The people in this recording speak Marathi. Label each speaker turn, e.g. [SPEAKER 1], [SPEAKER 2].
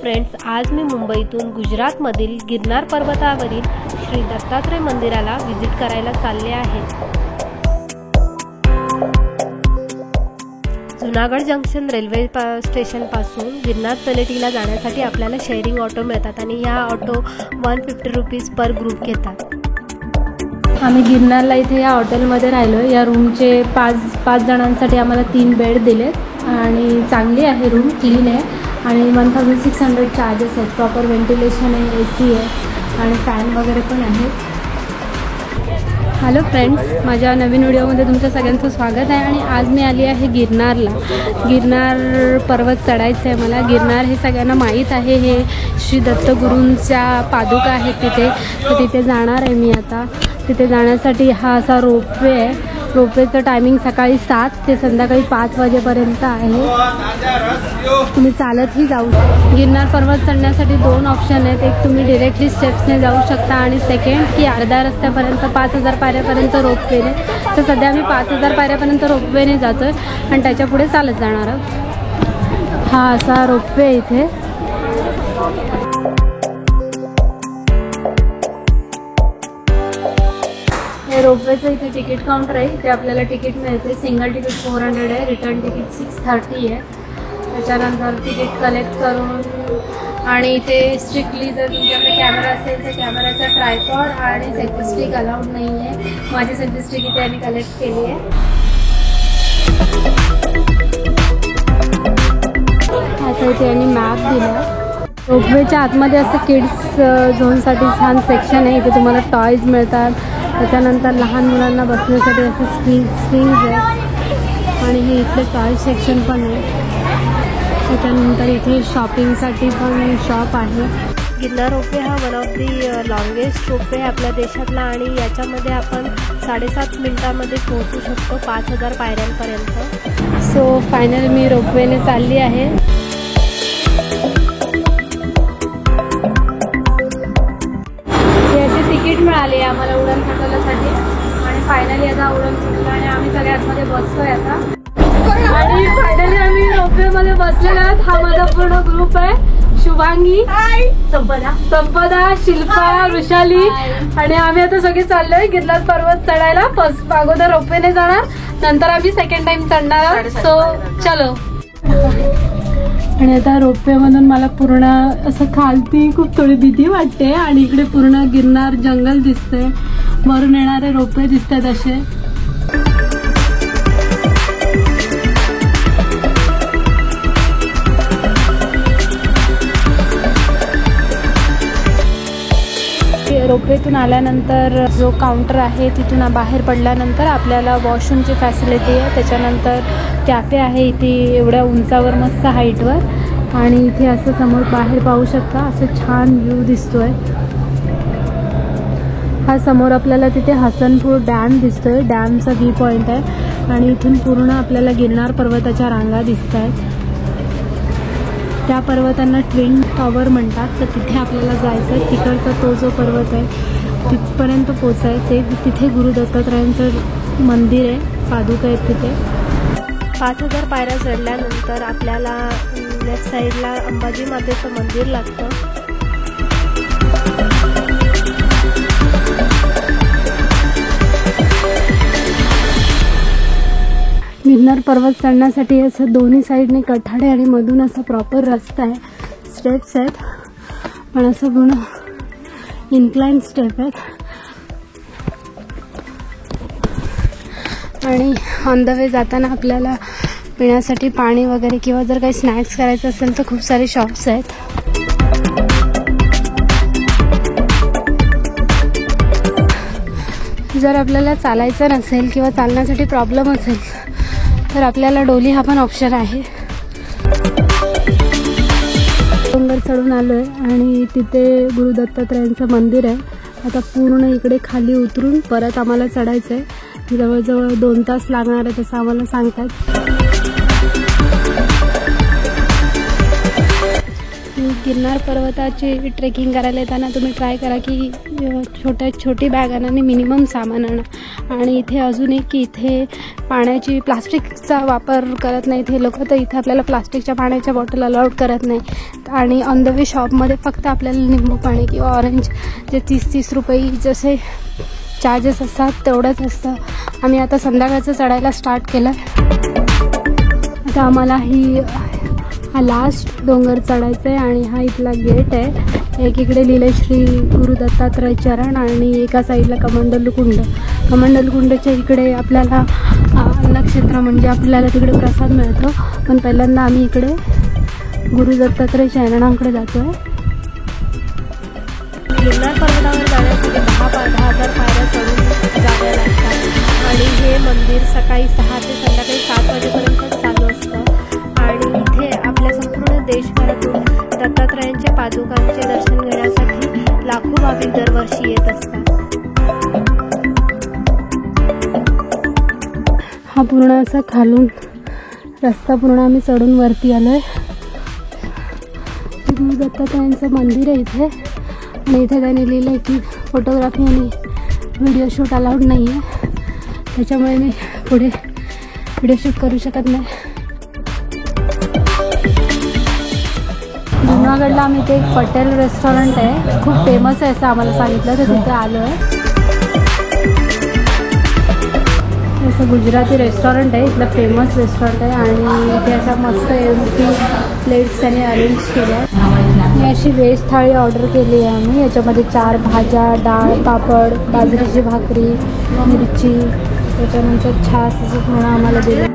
[SPEAKER 1] फ्रेंड्स, आज मी मुंबईतून गुजरातमधील गिरनार पर्वतावरील श्री दत्तात्रय मंदिराला व्हिजिट करायला चालले आहे। जुनागड जंक्शन रेल्वे स्टेशन पासून गिरनार तलेटीला जाण्यासाठी आपल्याला शेअरिंग ऑटो मिळतात आणि या ऑटो 150 रुपीज पर ग्रुप घेतात। आम्ही गिरनारला इथे या हॉटेलमध्ये राहिलो। या रूमचे पाच जणांसाठी आम्हाला 3 बेड दिलेत आणि चांगली आहे, रूम क्लीन आहे आणि 1600 चार्जेस आहेत। प्रॉपर व्हेंटिलेशन आहे, AC आहे आणि फॅन वगैरे पण आहे। हॅलो फ्रेंड्स, माझ्या नवीन व्हिडिओमध्ये तुमचं सगळ्यांचं स्वागत आहे आणि आज मी आली आहे गिरनारला। गिरनार पर्वत चढायचं आहे मला। गिरनार हे सगळ्यांना माहीत आहे, हे श्री दत्तगुरूंच्या पादुका आहेत तिथे, तर तिथे जाणार आहे मी आता। तिथे जाण्यासाठी हा असा रोपवे आहे। रोपवेचं टायमिंग सकाळी 7 ते संध्याकाळी 5 वाजेपर्यंत आहे। तुम्ही चालतही जाऊ शकता। गिरनार पर्वत चढण्यासाठी 2 ऑप्शन आहेत, एक तुम्ही डिरेक्टली स्टेप्सने जाऊ शकता आणि सेकंड की अर्ध्या रस्त्यापर्यंत 5000 पायऱ्यापर्यंत रोपवेने। तर सध्या आम्ही 5000 पायऱ्यापर्यंत रोपवेने जातोय आणि त्याच्या पुढे चालत जाणार आहोत। हा असा रोपवे इथे। हे रोपवेचं इथे तिकीट काउंटर आहे, इथे आपल्याला तिकीट मिळते। सिंगल तिकीट 400 आहे, रिटर्न तिकीट 630 आहे। त्याच्यानंतर तिकीट कलेक्ट करून आणि इथे स्ट्रिक्टली जर तुमच्याकडे कॅमेरा असेल तर कॅमेराचा ट्रायपॉड आणि सेल्फी स्टिक अलाउड नाही आहे। माझी सेल्फी स्टिक इथे आम्ही कलेक्ट केली आहे। असं इथे यांनी मॅप दिला। रोपवेच्या आतमध्ये असं किड्स झोनसाठी छान सेक्शन आहे, इथे तुम्हाला टॉयज मिळतात। त्याच्यानंतर लहान मुलांना बसण्यासाठी असे स्प्रिंग्स आहेत आणि हे इथले टॉय सेक्शन पण आहे। त्याच्यानंतर इथे शॉपिंगसाठी पण शॉप आहे। गिरनार रोपवे हा one of the longest ropeway आहे आपल्या देशातला आणि याच्यामध्ये आपण 7.5 मिनिटांमध्ये पोहोचू शकतो 5000 पायऱ्यांपर्यंत। सो फायनली मी रोपवेने चालली आहे। तिकीट मिळाले आम्हाला उडण खटोल्यासाठी आणि फायनली आता उडण खटोला आणि आम्ही सगळे आतमध्ये बसतोय आता आणि फायनली आम्ही रोपवेमध्ये बसलेलो आहोत। हा माझा पूर्ण ग्रुप आहे, शुभांगी, संपदा, शिल्पा, वृषाली आणि आम्ही आता सगळे चाललोय गिरनार पर्वत चढायला। फर्स्ट अगोदर रोपवेने जाणार, नंतर आम्ही सेकंड टाइम चढणार आहोत। सो चलो। आणि आता रोपवेमधून मला पूर्ण असं खालती खूप थोडी भीती वाटते आणि इकडे पूर्ण गिरनार जंगल दिसतंय, वरून येणारे रोपवे दिसतात असे। रोपवेतून आल्यानंतर जो काउंटर आहे तिथून बाहेर पडल्यानंतर आपल्याला वॉशरूमची फॅसिलिटी आहे। त्याच्यानंतर कॅफे आहे इथे एवढ्या उंचावर मस्त हाईटवर आणि इथे असं समोर बाहेर पाहू शकता असं छान व्ह्यू दिसतोय। हा समोर आपल्याला तिथे हसनपूर डॅम दिसतोय, डॅमचा व्ह्यू पॉइंट आहे आणि इथून पूर्ण आपल्याला गिरनार पर्वताच्या रांगा दिसत आहेत। त्या पर्वतांना ट्विन टॉवर म्हणतात, तर तिथे आपल्याला जायचं आहे। तिकडचा तो जो पर्वत आहे तिथपर्यंत पोचायचं। तिथे गुरु दत्तात्रयांचं मंदिर आहे, पादुका आहेत तिथे। 5000 पायऱ्या चढल्यानंतर आपल्याला लेफ्ट साईडला अंबाजी मातेचं मंदिर लागतं। गिरनार पर्वत चढण्यासाठी असं दोन्ही साईडने कठाडे आणि मधून असा प्रॉपर रस्ता आहे, स्टेप्स आहेत पण असं पूर्ण इन्क्लाइन स्टेप आहेत आणि ऑन द वे जाताना आपल्याला पिण्यासाठी पाणी वगैरे किंवा जर काही स्नॅक्स करायचं असेल तर खूप सारे शॉप्स आहेत। जर आपल्याला चालायचं नसेल किंवा चालण्यासाठी प्रॉब्लेम असेल तर आपल्याला डोली हा पण ऑप्शन आहे। डोंगर चढून आलोय आणि तिथे गुरु दत्तात्रयांचं मंदिर आहे। आता पूर्ण इकडे खाली उतरून परत आम्हाला चढायचं आहे। जवळजवळ 2 तास लागणार आहे तसं आम्हाला सांगतात। गिरनार पर्वताची ट्रेकिंग करायला येताना तुम्ही ट्राय करा की छोटी बॅग आणा आणि मिनिमम सामान आणा। आणि इथे अजून एक की इथे पाण्याची प्लास्टिकचा वापर करत नाहीत हे लोक, तर इथे आपल्याला प्लास्टिकच्या पाण्याच्या बॉटल अलाउड करत नाही आणि ऑन द वे शॉपमध्ये फक्त आपल्याला लिंबू पाणी किंवा ऑरेंज जे 30-30 रुपये जसे चार्जेस असतात तेवढंच असतं. आम्ही आता संध्याकाळचं चढायला स्टार्ट केलं. आता आम्हाला हा लास्ट डोंगर चढायचा आहे आणि हा इथला गेट आहे. एक इकडे लिहिलं श्री गुरु दत्तात्रय चरण आणि एका साईडला कमंडलू कुंड. कमंडलू कुंडच्या इकडे आपल्याला अन्नक्षेत्र म्हणजे आपल्याला तिकडे प्रसाद मिळतो. पण पहिल्यांदा आम्ही इकडे गुरु दत्तात्रय चरणांकडे जातो आहे. गिरनार पर्वतावर जाण्यासाठी 10,000 पायऱ्या चढून जाव्या लागतात आणि हे मंदिर सकाळी 6 ते संध्याकाळी 7 वाजेपर्यंत चालू असतं. आणि इथे आपल्या संपूर्ण देशभरातून दत्तात्रयांच्या पादुकांचे दर्शन घेण्यासाठी लाखो भाविक दरवर्षी येत असतात. हा पूर्ण असा खालून रस्ता पूर्ण आम्ही चढून वरती आलो आहे. गुरु दत्तात्रयांचं मंदिर आहे इथे आणि इथे त्याने लिहिलं आहे की फोटोग्राफी आणि व्हिडिओ शूट अलाउड नाही आहे. त्याच्यामुळे मी पुढे व्हिडिओ शूट करू शकत नाही. जुनागडला आम्ही इथे एक पटेल रेस्टॉरंट आहे, खूप फेमस आहे असं आम्हाला सांगितलं, तर तिथे आलो आहे. असं गुजराती रेस्टॉरंट आहे, इथलं फेमस रेस्टॉरंट आहे आणि इथे अशा मस्त एवढी प्लेट्स त्याने अरेंज केल्या आहेत. मी अशी व्हेज थाळी ऑर्डर केली आहे आम्ही. याच्यामध्ये 4 भाज्या, डाळ, पापड, बाजरीची भाकरी, मिरची, त्याच्यानंतर छास असं पूर्ण आम्हाला दिलं.